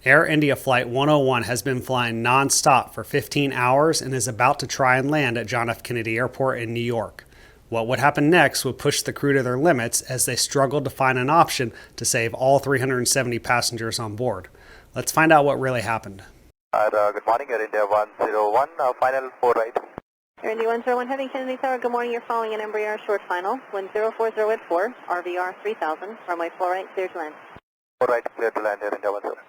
Air India Flight 101 has been flying non-stop for 15 hours and is about to try and land at John F. Kennedy Airport in New York. What would happen next would push the crew to their limits as they struggled to find an option to save all 370 passengers on board. Let's find out what really happened. Good morning, Air India 101, final 4 right. Air India 101, heading Kennedy Tower. Good morning, you're following an Embraer short final. Wind 040 at 4, RVR 3000, runway 4 right, clear to land. 4 right, clear to land, Air India 101.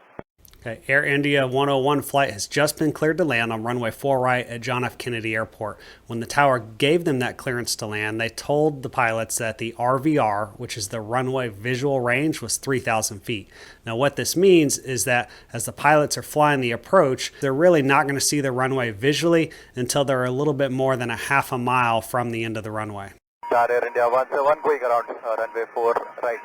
Okay, Air India 101 flight has just been cleared to land on runway 4 right at John F. Kennedy Airport. When the tower gave them that clearance to land, they told the pilots that the RVR, which is the runway visual range, was 3,000 feet. Now what this means is that as the pilots are flying the approach, they're really not going to see the runway visually until they're a little bit more than a half a mile from the end of the runway. Air India 101 going around runway 4 right.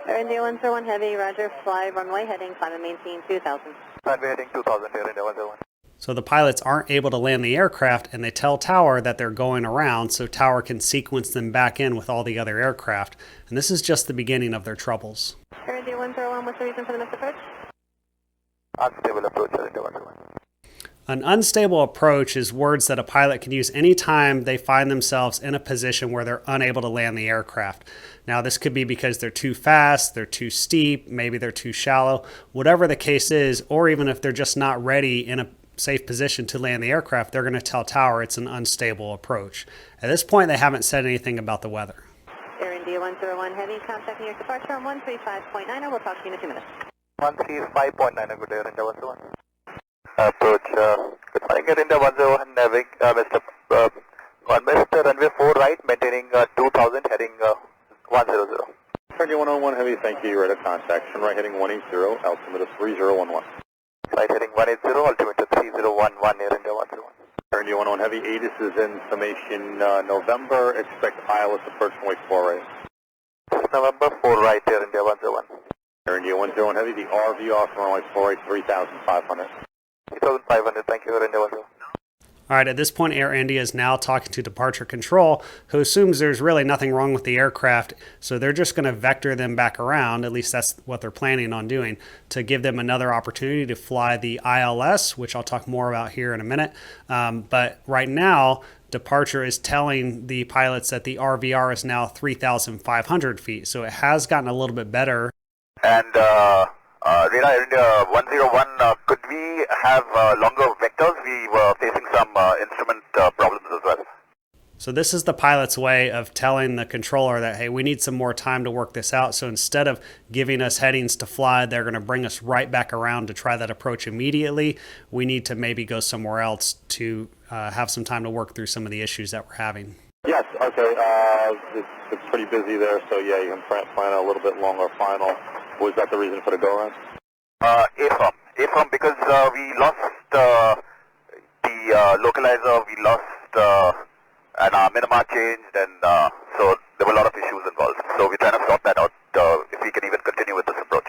Air India 101, heavy, roger, fly runway, heading climb and maintain 2000. Runway heading 2000, Air India 101. So the pilots aren't able to land the aircraft, and they tell Tower that they're going around so Tower can sequence them back in with all the other aircraft. And this is just the beginning of their troubles. Air India 101, what's the reason for the missed approach? Unstable approach, Air India 101. An unstable approach is words that a pilot can use anytime they find themselves in a position where they're unable to land the aircraft. Now, this could be because they're too fast, they're too steep, maybe they're too shallow, whatever the case is, or even if they're just not ready in a safe position to land the aircraft, they're going to tell Tower it's an unstable approach. At this point, they haven't said anything about the weather. Air India 101, heavy, contacting your departure on 135.9, we'll talk to you in a few minutes. 135.9, good Air India 101. Approach, good morning, Air India 101, having Mr. Runway 4 right, maintaining 2000, heading 100. Air India 101 heavy, thank you, you're at contact. Turn right heading 180, altimeter 3011. Flight heading 180, altimeter 3011, Air India 101. Air India 101 heavy, ATIS is in summation November, expect ILS approach runway 4 right. November 4 right, Air India 101. Air India 101 heavy, the RV off runway 4 right, 3500. 3500, thank you, Air India 101. All right, at this point, Air India is now talking to departure control, who assumes there's really nothing wrong with the aircraft, so they're just going to vector them back around, at least that's what they're planning on doing, to give them another opportunity to fly the ILS, which I'll talk more about here in a minute. But right now, departure is telling the pilots that the RVR is now 3,500 feet, so it has gotten a little bit better. And Radar Air India 101, could we have longer vectors? We were facing some instrument problems as well. So this is the pilot's way of telling the controller that, hey, we need some more time to work this out. So instead of giving us headings to fly, they're going to bring us right back around to try that approach immediately. We need to maybe go somewhere else to have some time to work through some of the issues that we're having. Yes, okay, it's pretty busy there, so yeah, you can plan a little bit longer final. Was that the reason for the go-around? AFIRM, because we lost the localizer, we lost and our minima changed, and so there were a lot of issues involved. So we're trying to sort that out if we can even continue with this approach.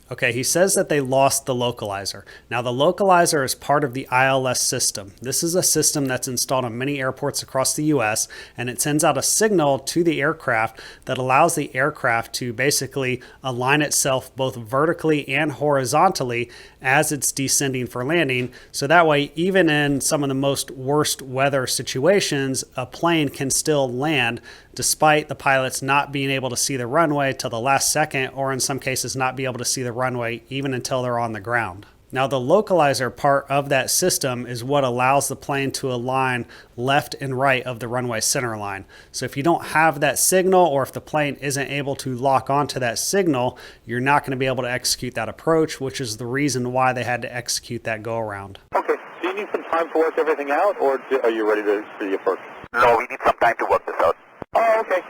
Okay, he says that they lost the localizer. Now, the localizer is part of the ILS system. This is a system that's installed on many airports across the U.S., and it sends out a signal to the aircraft that allows the aircraft to basically align itself both vertically and horizontally as it's descending for landing. So that way, even in some of the most worst weather situations, a plane can still land despite the pilots not being able to see the runway till the last second, or in some cases not be able to see the runway even until they're on the ground. Now, the localizer part of that system is what allows the plane to align left and right of the runway center line. So if you don't have that signal, or if the plane isn't able to lock onto that signal, you're not going to be able to execute that approach, which is the reason why they had to execute that go-around. Okay, do you need some time to work everything out, or are you ready for the approach? No, we need some time to work this out. Oh, okay.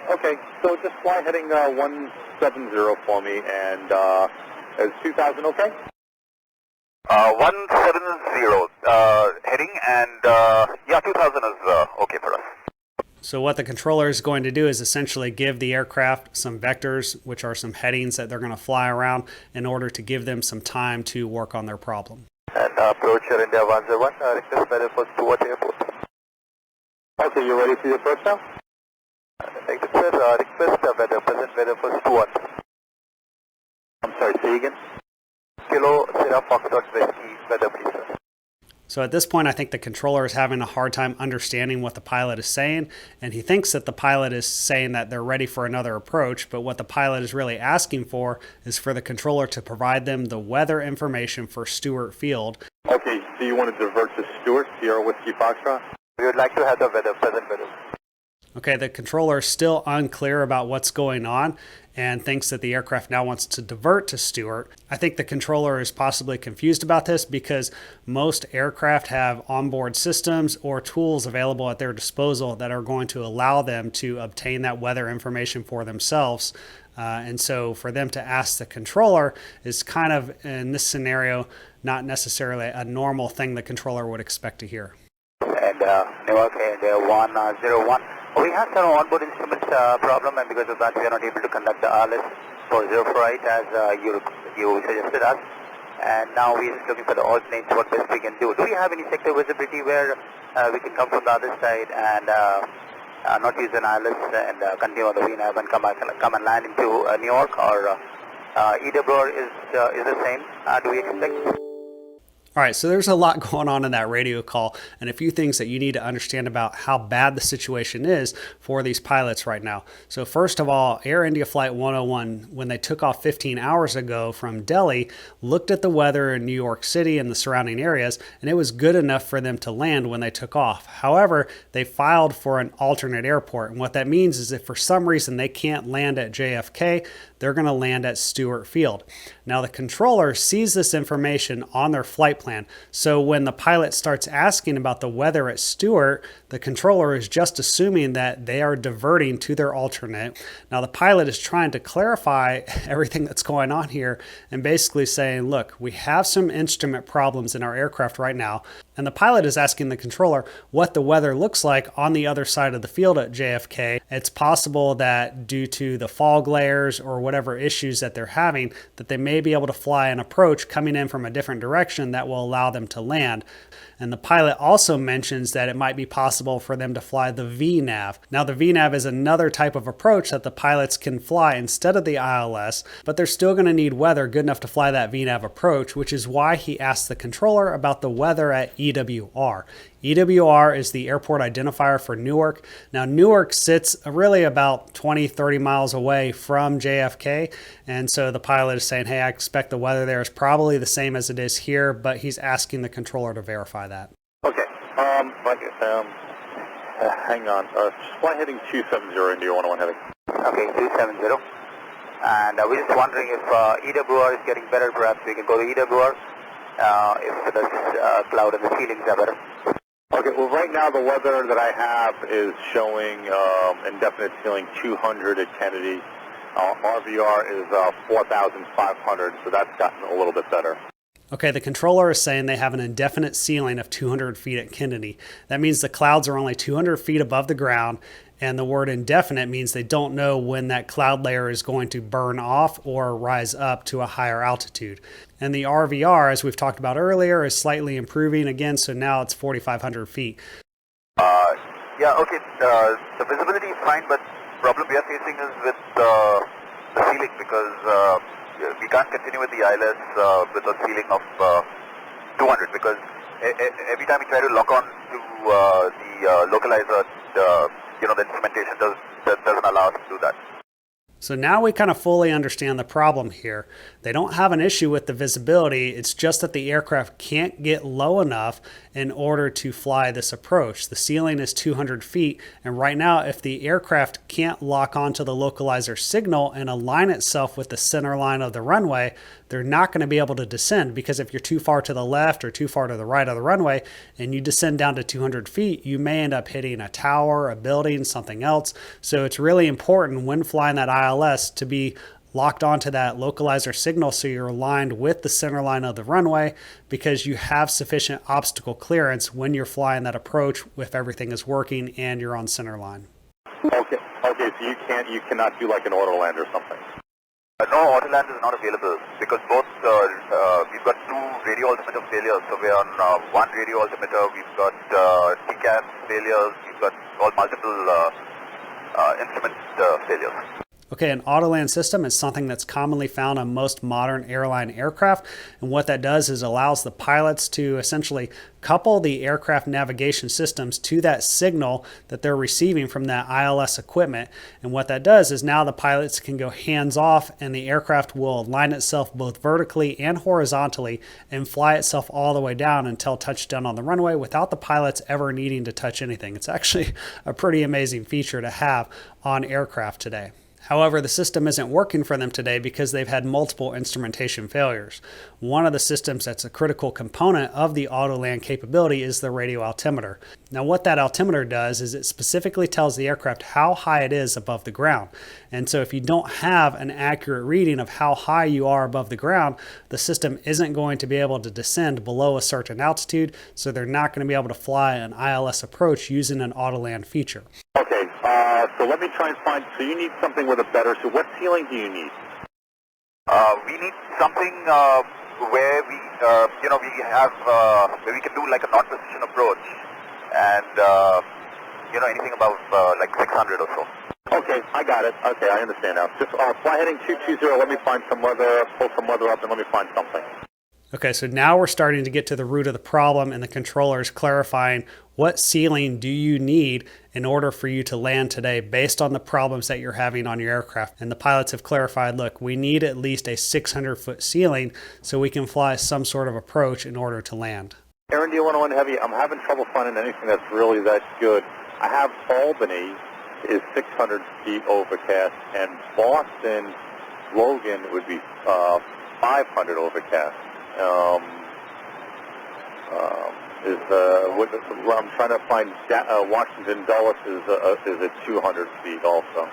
So just fly heading 170 for me, and is 2000 okay? 170 heading, and yeah, 2000 is okay for us. So what the controller is going to do is essentially give the aircraft some vectors, which are some headings that they're going to fly around in order to give them some time to work on their problem. And approach Air India 101, request weather first towards airport. Okay, you ready for your approach now? Thank you, sir. Request weather, present weather first towards. I'm sorry, say again? Kilo Sierra Foxtrot Whiskey, weather please, sir. So at this point, I think the controller is having a hard time understanding what the pilot is saying, and he thinks that the pilot is saying that they're ready for another approach, but what the pilot is really asking for is for the controller to provide them the weather information for Stewart Field. Okay, so you want to divert to Stewart, Sierra Whiskey Foxtrot? We would like to have the weather, present weather. Okay, the controller is still unclear about what's going on and thinks that the aircraft now wants to divert to Stewart. I think the controller is possibly confused about this because most aircraft have onboard systems or tools available at their disposal that are going to allow them to obtain that weather information for themselves. And so for them to ask the controller is kind of, in this scenario, not necessarily a normal thing the controller would expect to hear. And Newark and 101. We have some onboard instruments problem, and because of that we are not able to conduct the RLS for 04 as you suggested us. And now we are just looking for the alternates, what best we can do. Do we have any sector visibility where we can come from the other side and not use an ILS and continue on the VNAV and come and land into New York, or EWR is the same? Do we expect? All right, so there's a lot going on in that radio call and a few things that you need to understand about how bad the situation is for these pilots right now. So first of all, Air India Flight 101, when they took off 15 hours ago from Delhi, looked at the weather in New York City and the surrounding areas, and it was good enough for them to land when they took off. However, they filed for an alternate airport, and what that means is if for some reason they can't land at JFK, they're going to land at Stewart Field. Now, the controller sees this information on their flight plan. So when the pilot starts asking about the weather at Stewart, the controller is just assuming that they are diverting to their alternate. Now, the pilot is trying to clarify everything that's going on here and basically saying, look, we have some instrument problems in our aircraft right now. And the pilot is asking the controller what the weather looks like on the other side of the field at JFK. It's possible that due to the fog layers or whatever issues that they're having, that they may be able to fly an approach coming in from a different direction that will allow them to land. And the pilot also mentions that it might be possible for them to fly the VNAV. Now, the VNAV is another type of approach that the pilots can fly instead of the ILS, but they're still going to need weather good enough to fly that VNAV approach, which is why he asked the controller about the weather at EWR. EWR is the airport identifier for Newark. Now, Newark sits really about 20-30 miles away from JFK, and so the pilot is saying, hey, I expect the weather there is probably the same as it is here, but he's asking the controller to verify that. Okay, hang on, fly heading 270 India 101 heading. Okay, 270. And we're just wondering if EWR is getting better, perhaps we can go to EWR if the cloud and the ceilings are better. Okay, well right now the weather that I have is showing indefinite ceiling 200 at Kennedy. RVR is 4,500, so that's gotten a little bit better. Okay, the controller is saying they have an indefinite ceiling of 200 feet at Kennedy. That means the clouds are only 200 feet above the ground, and the word indefinite means they don't know when that cloud layer is going to burn off or rise up to a higher altitude. And the RVR, as we've talked about earlier, is slightly improving again, so now it's 4,500 feet. Yeah, okay, the visibility is fine, but the problem we are facing is with the ceiling, because we can't continue with the ILS with a ceiling of 200, because every time we try to lock on to the localizer, the instrumentation doesn't allow us to do that. So now we kind of fully understand the problem here. They don't have an issue with the visibility. It's just that the aircraft can't get low enough in order to fly this approach. The ceiling is 200 feet. And right now, if the aircraft can't lock onto the localizer signal and align itself with the center line of the runway, they're not going to be able to descend, because if you're too far to the left or too far to the right of the runway and you descend down to 200 feet, you may end up hitting a tower, a building, something else. So it's really important when flying that ILS to be locked onto that localizer signal so you're aligned with the center line of the runway, because you have sufficient obstacle clearance when you're flying that approach if everything is working and you're on center line. Okay, so you cannot do like an auto land or something? No, auto land is not available, because both we've got two radio altimeter failures. So we're on one radio altimeter, we've got TCAS failures, we've got all multiple instrument failures. Okay, an auto-land system is something that's commonly found on most modern airline aircraft, and what that does is allows the pilots to essentially couple the aircraft navigation systems to that signal that they're receiving from that ILS equipment. And what that does is now the pilots can go hands off and the aircraft will align itself both vertically and horizontally and fly itself all the way down until touchdown on the runway without the pilots ever needing to touch anything. It's actually a pretty amazing feature to have on aircraft today. However, the system isn't working for them today because they've had multiple instrumentation failures. One of the systems that's a critical component of the auto-land capability is the radio altimeter. Now, what that altimeter does is it specifically tells the aircraft how high it is above the ground. And so if you don't have an accurate reading of how high you are above the ground, the system isn't going to be able to descend below a certain altitude, so they're not going to be able to fly an ILS approach using an auto-land feature. Okay, so let me try and find, so you need something with a better, so what ceiling do you need? We need something where we, we have, where we can do like a non-precision approach and, anything above like 600 or so. Okay, I got it. Okay, I understand now. Just fly heading 220, let me find some weather, pull some weather up, and let me find something. Okay, so now we're starting to get to the root of the problem, and the controller is clarifying what ceiling do you need in order for you to land today based on the problems that you're having on your aircraft. And the pilots have clarified, look, we need at least a 600-foot ceiling so we can fly some sort of approach in order to land. Aaron, do you want to Heavy? I'm having trouble finding anything that's really that good. I have Albany is 600 feet overcast, and Boston, Logan would be 500 overcast. I'm trying to find Washington Dulles is at 200 feet also.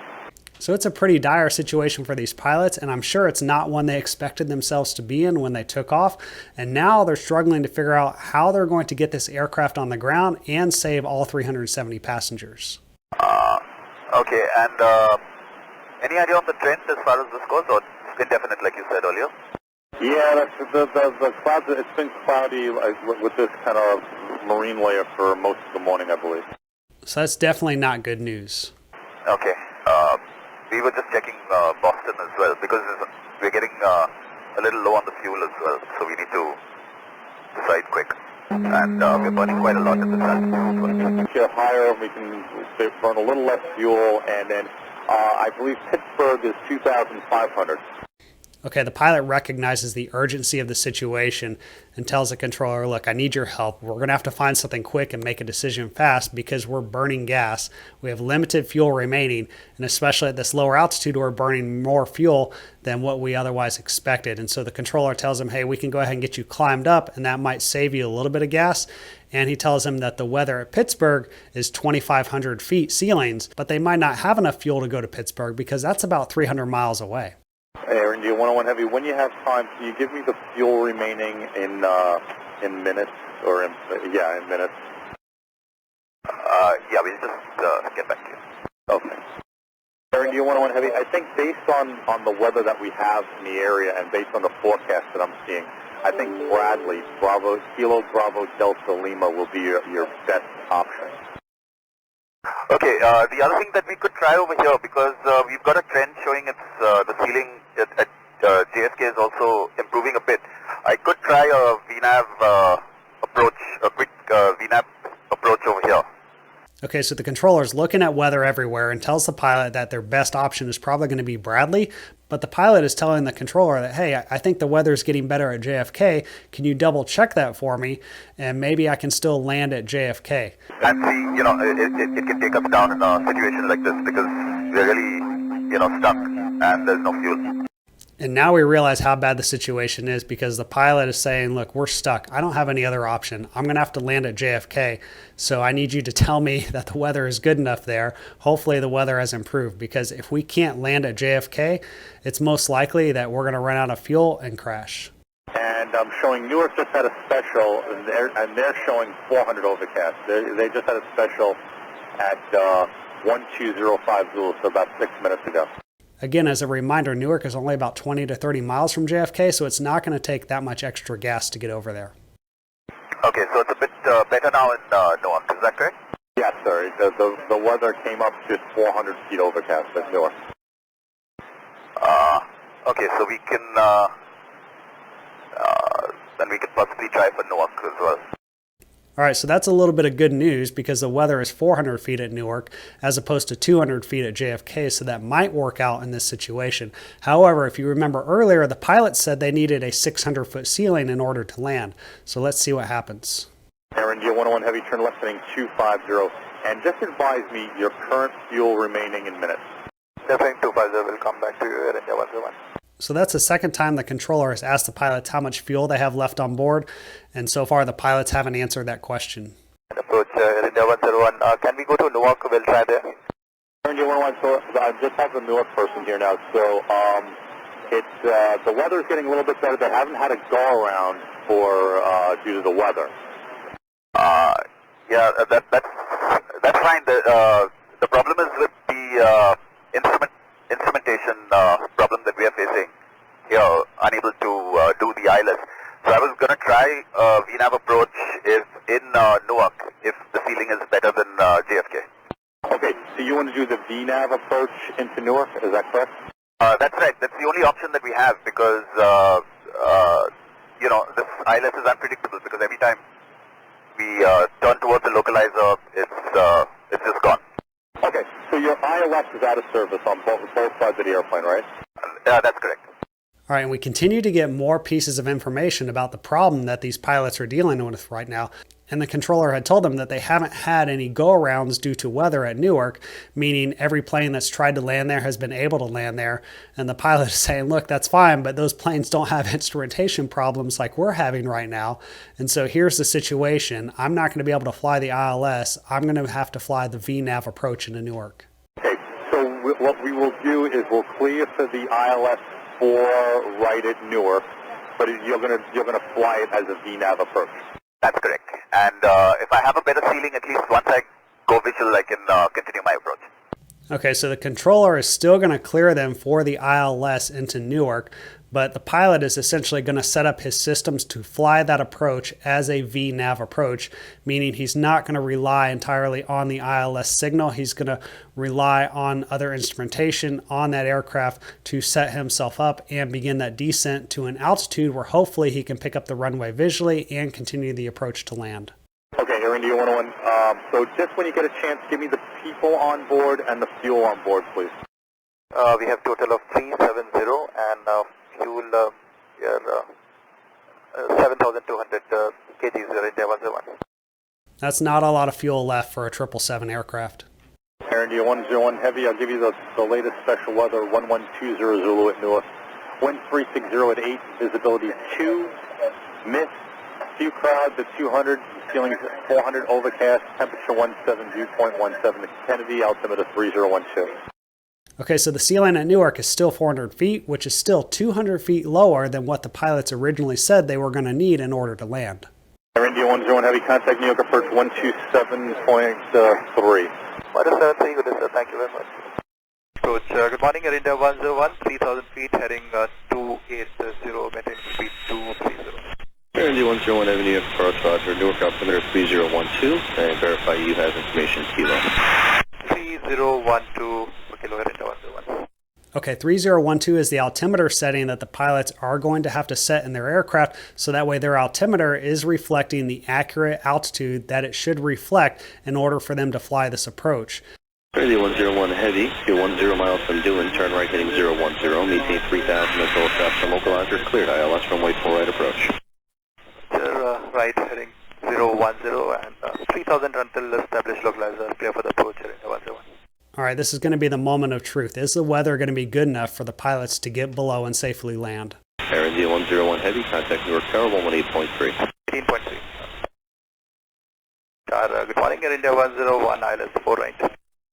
So it's a pretty dire situation for these pilots, and I'm sure it's not one they expected themselves to be in when they took off. And now they're struggling to figure out how they're going to get this aircraft on the ground and save all 370 passengers. Okay, and any idea on the trend as far as this goes, or it's indefinite like you said earlier? Yeah, the clouds, it's been cloudy with this kind of marine layer for most of the morning, I believe. So that's definitely not good news. Okay. We were just checking Boston as well because we're getting a little low on the fuel as well, so we need to decide quick. And we're burning quite a lot at this altitude. Get higher, we can burn a little less fuel, and then I believe Pittsburgh is 2,500. Okay, the pilot recognizes the urgency of the situation and tells the controller, look, I need your help. We're going to have to find something quick and make a decision fast because we're burning gas. We have limited fuel remaining, and especially at this lower altitude, we're burning more fuel than what we otherwise expected. And so the controller tells him, hey, we can go ahead and get you climbed up, and that might save you a little bit of gas. And he tells him that the weather at Pittsburgh is 2,500 feet ceilings, but they might not have enough fuel to go to Pittsburgh because that's about 300 miles away. Aaron, do you want Heavy? When you have time, can you give me the fuel remaining in minutes or in minutes? Yeah, we'll just get back to you. Okay. Aaron, do you want Heavy? I think based on the weather that we have in the area and based on the forecast that I'm seeing, I think Bradley, Kilo Bravo Delta Lima will be your best option. Okay, the other thing that we could try over here, because we've got a trend showing it's the ceiling at JFK is also improving a bit. I could try a VNAV approach, a quick VNAV approach over here. Okay, so the controller is looking at weather everywhere and tells the pilot that their best option is probably going to be Bradley, but the pilot is telling the controller that, hey, I think the weather is getting better at JFK. Can you double check that for me? And maybe I can still land at JFK. And see, it can take us down in a situation like this because we're really, stuck and there's no fuel. And now we realize how bad the situation is because the pilot is saying, look, we're stuck. I don't have any other option. I'm going to have to land at JFK. So I need you to tell me that the weather is good enough there. Hopefully the weather has improved because if we can't land at JFK, it's most likely that we're going to run out of fuel and crash. And I'm showing Newark just had a special, and they're showing 400 overcast. They just had a special at 1205 Zulu, so about 6 minutes ago. Again, as a reminder, Newark is only about 20 to 30 miles from JFK, so it's not going to take that much extra gas to get over there. Okay, so it's a bit better now in Newark, is that correct? Yes, sir. The weather came up to 400 feet overcast at Newark. Okay, so we can then we could possibly try for Newark as well. All right, so that's a little bit of good news because the weather is 400 feet at Newark as opposed to 200 feet at JFK, so that might work out in this situation. However, if you remember earlier, the pilot said they needed a 600-foot ceiling in order to land. So let's see what happens. Air India 101 Heavy, turn left heading 250, and just advise me your current fuel remaining in minutes. Debrief 250 will come back to you, Air India 101. So that's the second time the controller has asked the pilots how much fuel they have left on board, and so far the pilots haven't answered that question. Approach Air India 101. Can we go to Newark? We'll try there. Air India 101, so I just have the Newark person here now, so it's the weather's getting a little bit better. They haven't had a go around for due to the weather. Yeah, that's fine. The problem is with the instrumentation problem that we are facing here, unable to do the ILS. So I was going to try VNAV approach if in Newark, if the ceiling is better than JFK. Okay, so you want to do the VNAV approach into Newark, is that correct? That's right. That's the only option that we have because, this ILS is unpredictable because every time we turn towards the localizer, it's just gone. Okay, so your ILS is out of service on both sides of the airplane, right? That's correct. All right, and we continue to get more pieces of information about the problem that these pilots are dealing with right now. And the controller had told them that they haven't had any go-arounds due to weather at Newark, meaning every plane that's tried to land there has been able to land there. And the pilot is saying, look, that's fine, but those planes don't have instrumentation problems like we're having right now. And so here's the situation. I'm not going to be able to fly the ILS. I'm going to have to fly the VNAV approach into Newark. Okay, so what we will do is we'll clear for the ILS 4 right at Newark, but you're gonna fly it as a VNAV approach. That's correct. And if I have a better ceiling, at least once I go visual, I can continue my approach. Okay, so the controller is still going to clear them for the ILS into Newark, but the pilot is essentially going to set up his systems to fly that approach as a VNAV approach, meaning he's not going to rely entirely on the ILS signal. He's going to rely on other instrumentation on that aircraft to set himself up and begin that descent to an altitude where hopefully he can pick up the runway visually and continue the approach to land. Okay, Air India 101. So just when you get a chance, give me the people on board and the fuel on board, please. We have total of 370 and fuel 7,200 kgs, Air India 101. That's not a lot of fuel left for a 777 aircraft. Air India 101 Heavy, I'll give you the latest special weather, 1120 Zulu at Newark. Wind 360 at 8, visibility 2, mist, few clouds at 200, ceiling 400, overcast, temperature 17, viewpoint 17 Kennedy, altimeter 3012. Okay, so the ceiling at Newark is still 400 feet, which is still 200 feet lower than what the pilots originally said they were going to need in order to land. Air India 101 Heavy, contact New York approach 127.3. 173, good sir, thank you very much. Approach, good morning, Air India 101, 3,000 feet, heading 280, maintaining speed 230. Air India 101 Heavy, New York approach, Roger, Newark altimeter 3012, and verify you have information kilo. 3012, kilo, Air India 101. Okay, 3012 is the altimeter setting that the pilots are going to have to set in their aircraft, so that way their altimeter is reflecting the accurate altitude that it should reflect in order for them to fly this approach. Air India 101 Heavy, you're 10 miles from Dillon, turn right heading 010, maintain 3,000 until stops from localizer, cleared ILS runway 4 right approach. Right heading 010 and 3,000 until established localizer, clear for the approach, Air India 101. All right, this is going to be the moment of truth. Is the weather going to be good enough for the pilots to get below and safely land? Air India 101 Heavy, contact Newark Tower 118.3. 18.3. Good morning, Air India 101, ILS 4 right.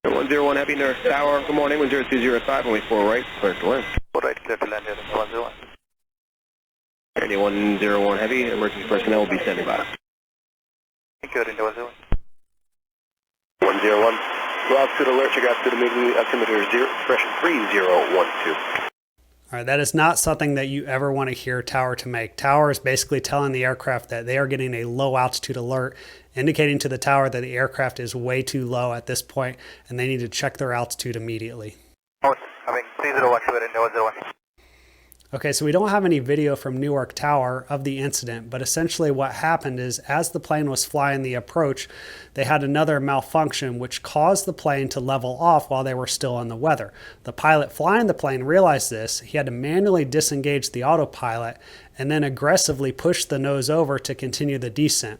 101 Heavy, Newark Tower, good morning, 10205, only 4 right, clear to land. 4 right, clear to land, Air India 101. Air India 101 Heavy, emergency personnel will be standing by. Thank you, Air India 101. 101, go altitude alert, check altitude immediately, altimeter 0, pressure 3012. All right, that is not something that you ever want to hear Tower to make. Tower is basically telling the aircraft that they are getting a low altitude alert, indicating to the tower that the aircraft is way too low at this point and they need to check their altitude immediately. Having 301, sure, India 101. Okay, so we don't have any video from Newark Tower of the incident, but essentially what happened is as the plane was flying the approach, they had another malfunction which caused the plane to level off while they were still in the weather. The pilot flying the plane realized this. He had to manually disengage the autopilot and then aggressively push the nose over to continue the descent.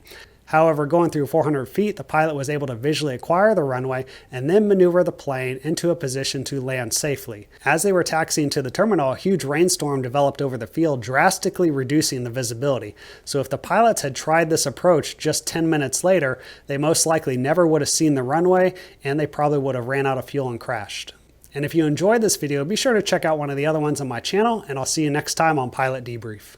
However, going through 400 feet, the pilot was able to visually acquire the runway and then maneuver the plane into a position to land safely. As they were taxiing to the terminal, a huge rainstorm developed over the field, drastically reducing the visibility. So if the pilots had tried this approach just 10 minutes later, they most likely never would have seen the runway, and they probably would have ran out of fuel and crashed. And if you enjoyed this video, be sure to check out one of the other ones on my channel, and I'll see you next time on Pilot Debrief.